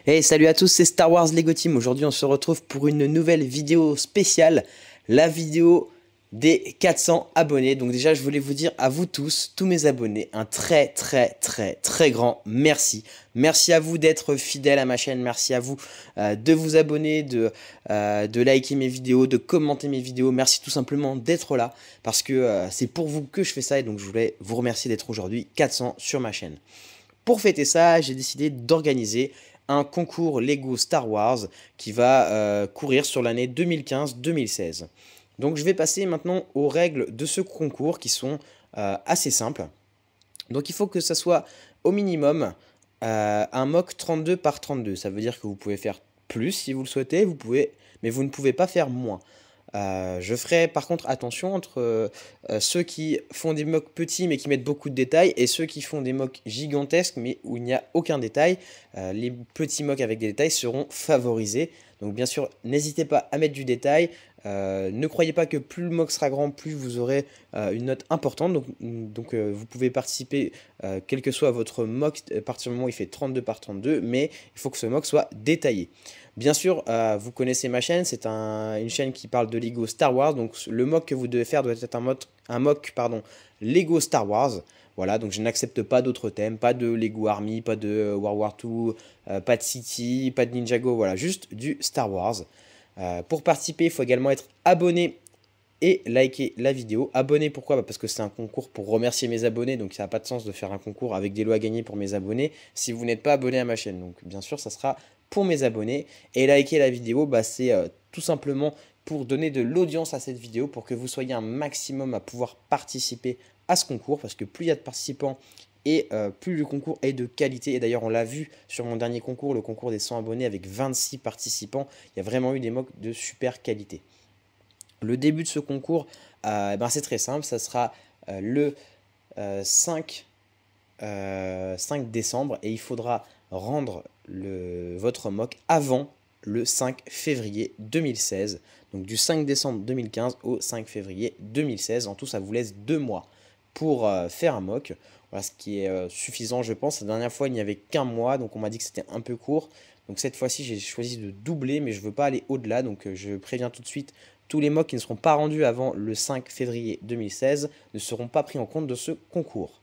Hey, salut à tous, c'est Star Wars Lego Team. Aujourd'hui, on se retrouve pour une nouvelle vidéo spéciale, la vidéo des 400 abonnés. Donc déjà, je voulais vous dire à vous tous, tous mes abonnés, un très grand merci. Merci à vous d'être fidèles à ma chaîne, merci à vous de vous abonner, de liker mes vidéos, de commenter mes vidéos. Merci tout simplement d'être là, parce que c'est pour vous que je fais ça, et donc je voulais vous remercier d'être aujourd'hui 400 sur ma chaîne. Pour fêter ça, j'ai décidé d'organiser un concours Lego Star Wars qui va courir sur l'année 2015-2016. Donc je vais passer maintenant aux règles de ce concours qui sont assez simples. Donc il faut que ça soit au minimum un mock 32 par 32. Ça veut dire que vous pouvez faire plus si vous le souhaitez, vous pouvez, mais vous ne pouvez pas faire moins. Je ferai par contre attention entre ceux qui font des mocks petits mais qui mettent beaucoup de détails et ceux qui font des mocks gigantesques mais où il n'y a aucun détail. Les petits mocks avec des détails seront favorisés. Donc bien sûr, n'hésitez pas à mettre du détail. Ne croyez pas que plus le mock sera grand, plus vous aurez une note importante. Donc vous pouvez participer quel que soit votre mock à partir du moment où il fait 32 par 32, mais il faut que ce mock soit détaillé. Bien sûr, vous connaissez ma chaîne, c'est une chaîne qui parle de Lego Star Wars, donc le mock que vous devez faire doit être un mock Lego Star Wars. Voilà, donc je n'accepte pas d'autres thèmes, pas de Lego Army, pas de World War II, pas de City, pas de Ninjago, voilà, juste du Star Wars. Pour participer, il faut également être abonné et liker la vidéo. Abonné, pourquoi? Parce que c'est un concours pour remercier mes abonnés, donc ça n'a pas de sens de faire un concours avec des lots à gagner pour mes abonnés si vous n'êtes pas abonné à ma chaîne. Donc bien sûr, ça sera pour mes abonnés. Et liker la vidéo, c'est tout simplement pour donner de l'audience à cette vidéo, pour que vous soyez un maximum à pouvoir participer à ce concours, parce que plus il y a de participants et plus le concours est de qualité. Et d'ailleurs, on l'a vu sur mon dernier concours, le concours des 100 abonnés avec 26 participants, il y a vraiment eu des mocks de super qualité. Le début de ce concours, c'est très simple, ça sera le 5 décembre, et il faudra rendre votre mock avant le 5 février 2016. Donc du 5 décembre 2015 au 5 février 2016. En tout, ça vous laisse 2 mois pour faire un mock. Voilà, ce qui est suffisant, je pense. La dernière fois, il n'y avait qu'un mois, donc on m'a dit que c'était un peu court. Donc cette fois-ci, j'ai choisi de doubler, mais je ne veux pas aller au-delà. Donc je préviens tout de suite, tous les mocks qui ne seront pas rendus avant le 5 février 2016 ne seront pas pris en compte de ce concours.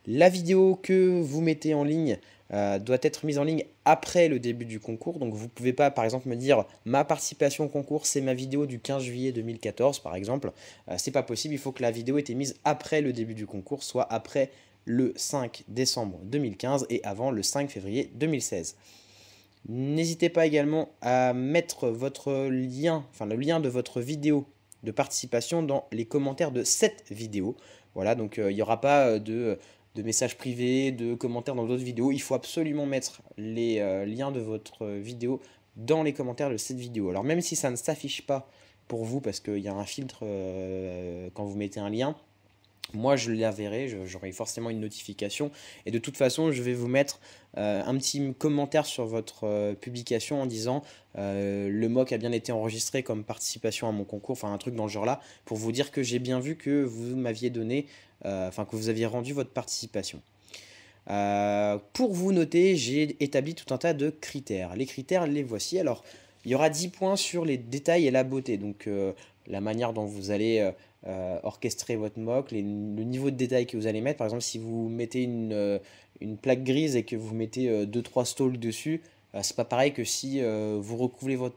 La vidéo que vous mettez en ligne doit être mise en ligne après le début du concours. Donc vous ne pouvez pas par exemple me dire ma participation au concours c'est ma vidéo du 15 juillet 2014 par exemple. C'est pas possible, il faut que la vidéo ait été mise après le début du concours, soit après le 5 décembre 2015 et avant le 5 février 2016. N'hésitez pas également à mettre votre lien, enfin le lien de votre vidéo de participation dans les commentaires de cette vidéo. Voilà, donc il n'y aura pas de messages privés, de commentaires dans d'autres vidéos. Il faut absolument mettre les liens de votre vidéo dans les commentaires de cette vidéo. Alors même si ça ne s'affiche pas pour vous, parce qu'il y a un filtre quand vous mettez un lien, moi je la verrai, j'aurai forcément une notification, et de toute façon je vais vous mettre un petit commentaire sur votre publication en disant le mock a bien été enregistré comme participation à mon concours, enfin un truc dans le genre là, pour vous dire que j'ai bien vu que vous m'aviez donné, enfin que vous aviez rendu votre participation. Pour vous noter, j'ai établi tout un tas de critères. Les critères, les voici. Alors, il y aura 10 points sur les détails et la beauté. Donc, la manière dont vous allez orchestrer votre mock, le niveau de détail que vous allez mettre. Par exemple, si vous mettez une plaque grise et que vous mettez 2-3 stalks dessus, c'est pas pareil que si vous recouvrez votre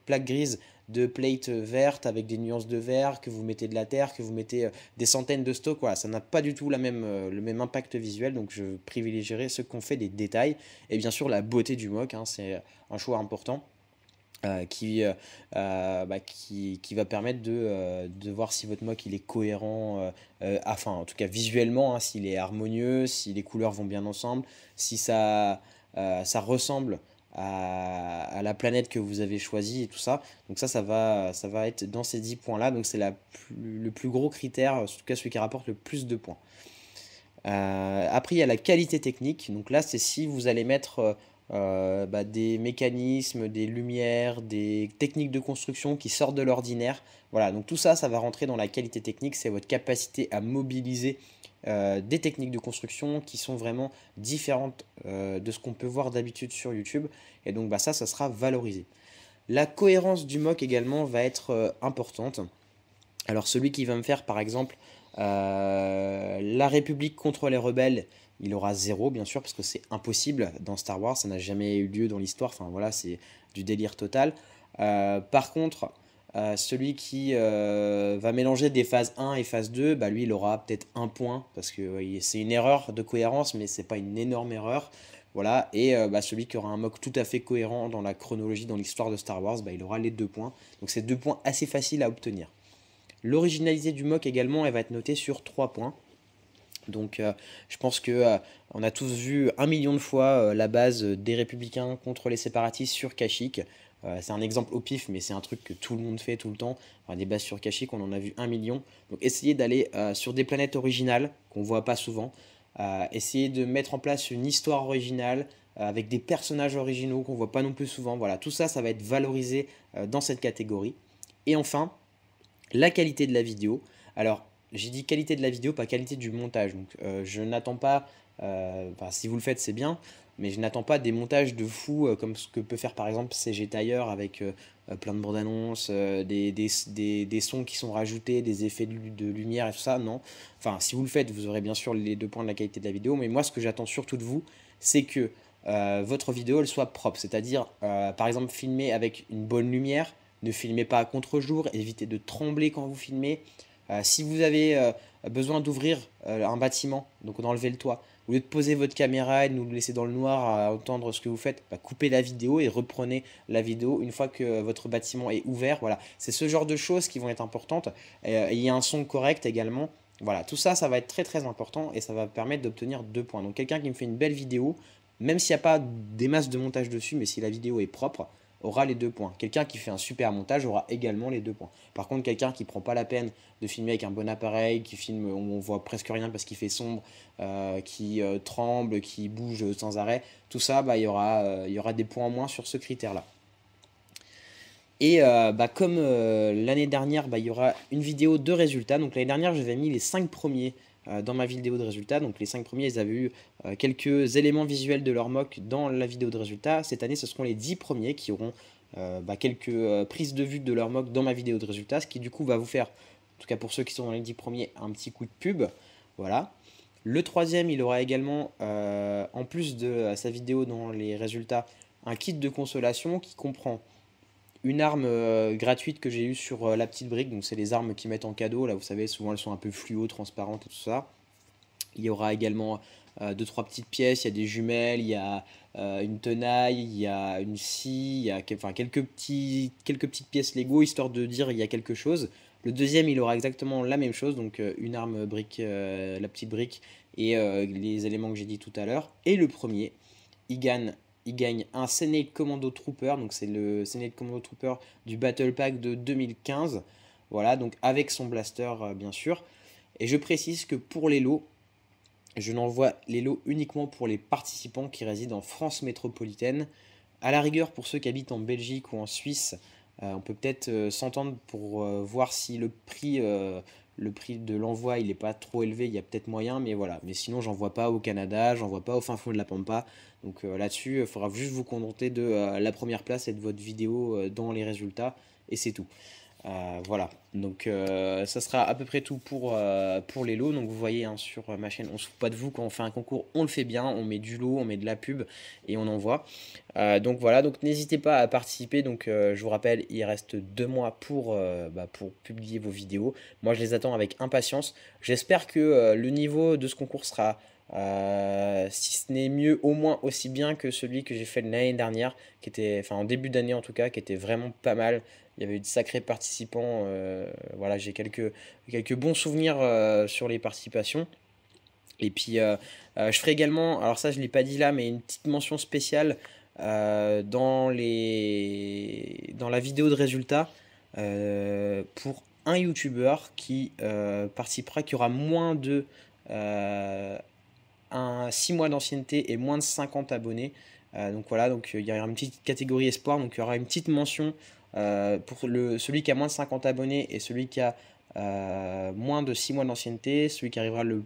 plaque grise de plate verte avec des nuances de vert, que vous mettez de la terre, que vous mettez des centaines de stocks. Voilà, ça n'a pas du tout le même impact visuel, donc je privilégierai ceux qui ont fait des détails. Et bien sûr, la beauté du mock, hein, c'est un choix important. Qui va permettre de voir si votre mock il est cohérent, enfin en tout cas visuellement, hein, s'il est harmonieux, si les couleurs vont bien ensemble, si ça ressemble à la planète que vous avez choisie et tout ça. Donc ça va être dans ces 10 points là, donc c'est le plus gros critère, en tout cas celui qui rapporte le plus de points. Après il y a la qualité technique, donc là c'est si vous allez mettre des mécanismes, des lumières, des techniques de construction qui sortent de l'ordinaire. Voilà, donc tout ça, ça va rentrer dans la qualité technique, c'est votre capacité à mobiliser des techniques de construction qui sont vraiment différentes de ce qu'on peut voir d'habitude sur YouTube. Et donc bah, ça sera valorisé. La cohérence du mock également va être importante. Alors celui qui va me faire par exemple la République contre les rebelles, il aura 0 bien sûr parce que c'est impossible dans Star Wars, ça n'a jamais eu lieu dans l'histoire, enfin voilà, c'est du délire total. Par contre, celui qui va mélanger des phases 1 et phase 2, bah lui il aura peut-être 1 point parce que c'est une erreur de cohérence mais c'est pas une énorme erreur. Voilà, et bah, celui qui aura un mock tout à fait cohérent dans la chronologie, dans l'histoire de Star Wars, bah, il aura les 2 points. Donc c'est 2 points assez faciles à obtenir. L'originalité du mock également, elle va être notée sur 3 points. Donc je pense que on a tous vu 1 million de fois la base des républicains contre les séparatistes sur Kashyyyk. C'est un exemple au pif, mais c'est un truc que tout le monde fait tout le temps. Enfin, des bases sur Kashyyyk, on en a vu 1 million. Donc essayez d'aller sur des planètes originales qu'on ne voit pas souvent. Essayez de mettre en place une histoire originale avec des personnages originaux qu'on ne voit pas non plus souvent. Voilà, tout ça, ça va être valorisé dans cette catégorie. Et enfin, la qualité de la vidéo. Alors, j'ai dit qualité de la vidéo, pas qualité du montage. Donc, je n'attends pas, si vous le faites, c'est bien, mais je n'attends pas des montages de fou comme ce que peut faire par exemple CG Tailleur avec plein de bandes annonces, des sons qui sont rajoutés, des effets de lumière et tout ça. Non. Enfin, si vous le faites, vous aurez bien sûr les 2 points de la qualité de la vidéo, mais moi, ce que j'attends surtout de vous, c'est que votre vidéo elle soit propre, c'est-à-dire par exemple filmer avec une bonne lumière. Ne filmez pas à contre-jour, évitez de trembler quand vous filmez. Si vous avez besoin d'ouvrir un bâtiment, donc d'enlever le toit, au lieu de poser votre caméra et de nous laisser dans le noir à entendre ce que vous faites, bah, coupez la vidéo et reprenez la vidéo une fois que votre bâtiment est ouvert. Voilà, c'est ce genre de choses qui vont être importantes. Il y a un son correct également. Voilà, tout ça, ça va être très très important et ça va permettre d'obtenir 2 points. Donc quelqu'un qui me fait une belle vidéo, même s'il n'y a pas des masses de montage dessus, mais si la vidéo est propre, aura les 2 points. Quelqu'un qui fait un super montage aura également les 2 points. Par contre, quelqu'un qui prend pas la peine de filmer avec un bon appareil, qui filme où on voit presque rien parce qu'il fait sombre, qui tremble, qui bouge sans arrêt, tout ça, bah, il y aura des points en moins sur ce critère-là. Et bah, comme l'année dernière, bah, il y aura une vidéo de résultats. Donc l'année dernière, j'avais mis les 5 premiers dans ma vidéo de résultats. Donc les 5 premiers, ils avaient eu quelques éléments visuels de leur mock dans la vidéo de résultats. Cette année, ce seront les 10 premiers qui auront bah, quelques prises de vue de leur mock dans ma vidéo de résultats. Ce qui du coup va vous faire, en tout cas pour ceux qui sont dans les 10 premiers, un petit coup de pub. Voilà. Le troisième, il aura également, en plus de sa vidéo dans les résultats, un kit de consolation qui comprend une arme gratuite que j'ai eue sur la petite brique. Donc c'est les armes qu'ils mettent en cadeau. Là, vous savez, souvent elles sont un peu fluo, transparentes et tout ça. Il y aura également 2-3 petites pièces. Il y a des jumelles, il y a une tenaille, il y a une scie, il y a quelques petites pièces Lego, histoire de dire il y a quelque chose. Le deuxième, il aura exactement la même chose, donc une arme brique, la petite brique et les éléments que j'ai dit tout à l'heure. Et le premier, il gagne un Senate Commando Trooper, donc c'est le Senate Commando Trooper du Battle Pack de 2015. Voilà, donc avec son blaster bien sûr. Et je précise que pour les lots, je n'envoie les lots uniquement pour les participants qui résident en France métropolitaine. À la rigueur, pour ceux qui habitent en Belgique ou en Suisse, on peut peut-être s'entendre pour voir si le prix de l'envoi il n'est pas trop élevé, il y a peut-être moyen, mais voilà. Mais sinon, j'envoie pas au Canada, j'envoie pas au fin fond de la Pampa. Donc là-dessus, il faudra juste vous contenter de la première place et de votre vidéo dans les résultats, et c'est tout. Voilà, donc ça sera à peu près tout pour les lots. Donc vous voyez hein, sur ma chaîne, on se fout pas de vous quand on fait un concours, on le fait bien, on met du lot, on met de la pub et on envoie. Donc voilà, donc n'hésitez pas à participer. Donc je vous rappelle, il reste 2 mois pour publier vos vidéos. Moi je les attends avec impatience. J'espère que le niveau de ce concours sera, si ce n'est mieux, au moins aussi bien que celui que j'ai fait l'année dernière, qui était, enfin en début d'année en tout cas, qui était vraiment pas mal. Il y avait eu de sacrés participants. Voilà, j'ai quelques bons souvenirs sur les participations. Et puis, je ferai également, alors ça je ne l'ai pas dit là, mais une petite mention spéciale dans la vidéo de résultats pour un YouTuber qui participera, qui aura moins de 6 mois d'ancienneté et moins de 50 abonnés. Donc voilà, donc il y aura une petite catégorie espoir, donc il y aura une petite mention pour celui qui a moins de 50 abonnés et celui qui a moins de 6 mois d'ancienneté, celui qui arrivera le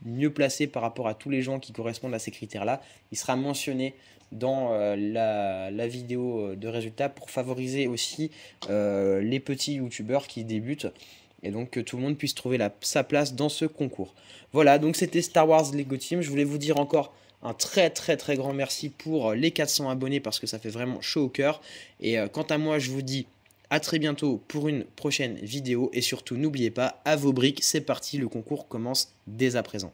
mieux placé par rapport à tous les gens qui correspondent à ces critères-là, il sera mentionné dans la vidéo de résultats pour favoriser aussi les petits youtubeurs qui débutent et donc que tout le monde puisse trouver sa place dans ce concours. Voilà, donc c'était Star Wars Lego Team. Je voulais vous dire encore un très grand merci pour les 400 abonnés parce que ça fait vraiment chaud au cœur. Et quant à moi, je vous dis à très bientôt pour une prochaine vidéo et surtout n'oubliez pas, à vos briques, c'est parti, le concours commence dès à présent.